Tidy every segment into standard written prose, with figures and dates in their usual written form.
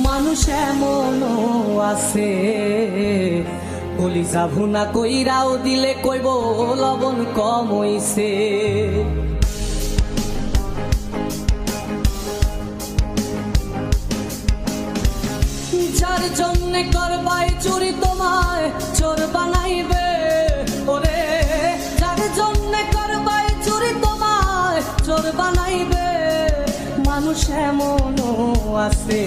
মানুষ এমনও আছে কলিজা ভুনা কইরাও দিলে কইব লবণ কম হইছে। যার জন্যে করবাই চুরি তোমায় চোর বানাইবে, ওরে যার জন্যে করবাই চুরি তোমায় চোর বানাইবে। মানুষ এমনও আছে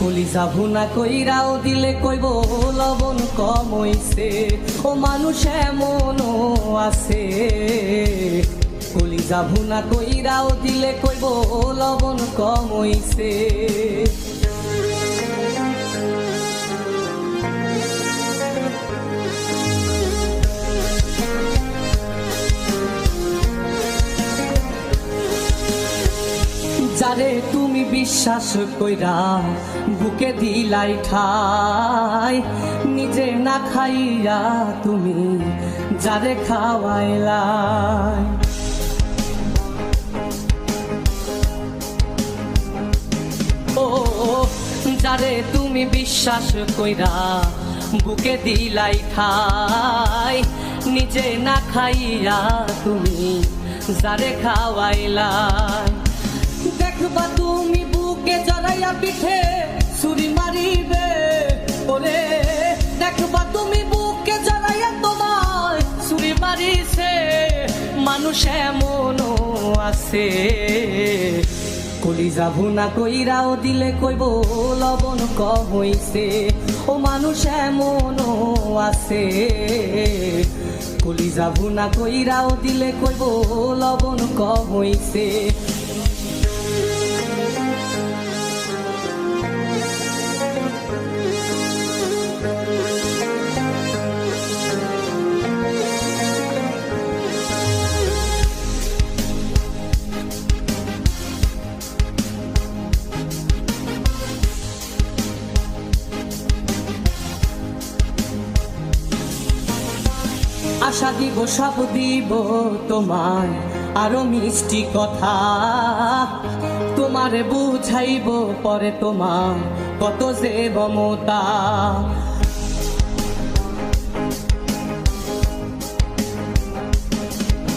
কলিজা ভুনা কইরাও দিলে কইব লবণ কম হইছে। ও মানুষ এমনও আছে কলিজা ভুনা কইরাও দিলে কইব লবণ কম হইছে। যারে তুমি বিশ্বাস কইরা বুকে দিলাই ঠাই, নিজে না খাইয়া তুমি যারে খাওয়াইলাই। ও যারে তুমি বিশ্বাস কইরা বুকে দিলাই ঠাই, নিজে না খাইয়া তুমি যারে খাওয়াইলাই। দেখবা তুমি বুকে জড়াইয়া পিঠে ছুরি মারিবে, ওরে দেখবা তুমি বুকে জড়াইয়া তোমার ছুরি মারিছে। মানুষ এমনও আছে কলিজা ভুনা কইরাও দিলে কইব লবণ কম হইছে। ও মানুষ এমনও আছে কলিজা ভুনা কইরাও দিলে কইব লবণ কম হইছে। আশা দিব সব দিব তোমায় আরো মিষ্টি কথা, তোমারে বুঝাইব পরে তোমার কত যে মমতা।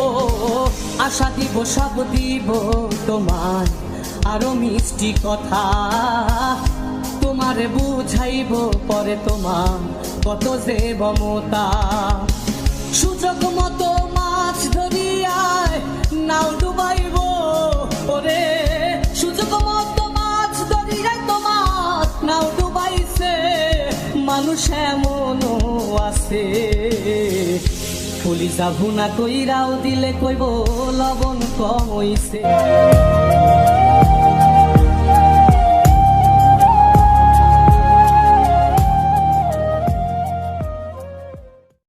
ও আশা দিব সব দিব তোমায় আরো মিষ্টি কথা, তোমারে বুঝাইব পরে তোমার কত যে মমতা। সুযোগ মতো মাছ ধরিয়ায় নাও ডুবাইব, ওরে সুযোগ মতো মাছ ধরিয়ায় তোমার নাও ডুবাইছে। মানুষ এমনও আছে কলিজা ভুনা কইরাও দিলে কইব লবণ কম হইছে।